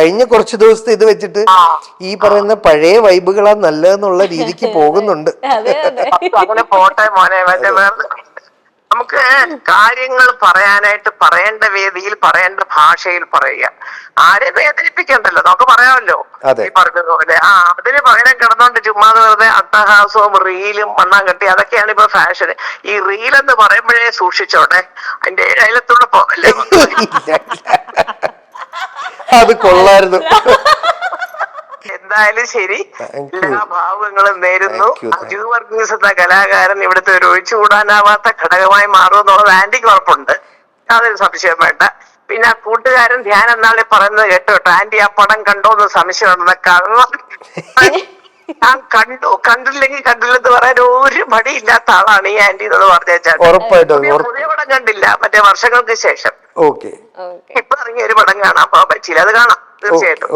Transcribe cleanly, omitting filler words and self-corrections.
കഴിഞ്ഞ കുറച്ച് ദിവസത്തെ ഇത് വെച്ചിട്ട് ഈ പറയുന്ന പഴയ വൈബുകളാ നല്ലതെന്നുള്ള രീതിക്ക് പോകുന്നുണ്ട്. അങ്ങനെ പോട്ടെ മോനെ. മറ്റേ നമുക്ക് കാര്യങ്ങൾ പറയാനായിട്ട് പറയേണ്ട വേദിയിൽ പറയേണ്ട ഭാഷയിൽ പറയുക. ആരെ വേദനിപ്പിക്കണ്ടല്ലോ, നമുക്ക് പറയാമല്ലോ. ഈ പറഞ്ഞതുപോലെ അതിന് പകരം കിടന്നോണ്ട് ചുമ്മാതെ വെറുതെ അട്ടഹാസവും റീലും മണ്ണാൻ കെട്ടി അതൊക്കെയാണ് ഇപ്പൊ ഫാഷൻ. ഈ റീൽ എന്ന് പറയുമ്പോഴേ സൂക്ഷിച്ചോട്ടെ, അതിന്റെ അയലത്തൂടെ പോകല്ലേ. അത് കൊള്ളായിരുന്നു. എന്തായാലും ശരി, എല്ലാ ഭാവങ്ങളും നേരുന്നു. അജു വർഗീസ് എന്ന കലാകാരൻ ഇവിടുത്തെ ഒരു ഒഴിച്ചുകൂടാനാവാത്ത ഘടകമായി മാറുമെന്നുള്ളത് ആന്റിക്ക് ഉറപ്പുണ്ട്, യാതൊരു സംശയം വേണ്ട. പിന്നെ ആ കൂട്ടുകാരൻ ധ്യാൻ എന്നാളെ പറയുന്നത് കേട്ടോ, ആന്റി ആ പടം കണ്ടോന്ന് സംശയമുണ്ടെന്ന്. ഞാൻ കണ്ടില്ലെങ്കിൽ കണ്ടില്ലെന്ന് പറയാൻ ഒരു മടിയില്ലാത്ത ആളാണ് ഈ ആന്റി എന്ന് പറഞ്ഞാൽ. പുതിയ പടം കണ്ടില്ല, മറ്റേ വർഷങ്ങൾക്ക് ശേഷം ഇപ്പൊ ഇറങ്ങിയ ഒരു പടം കാണാൻ പോകാൻ പറ്റിയില്ല, അത് കാണാം തീർച്ചയായിട്ടും.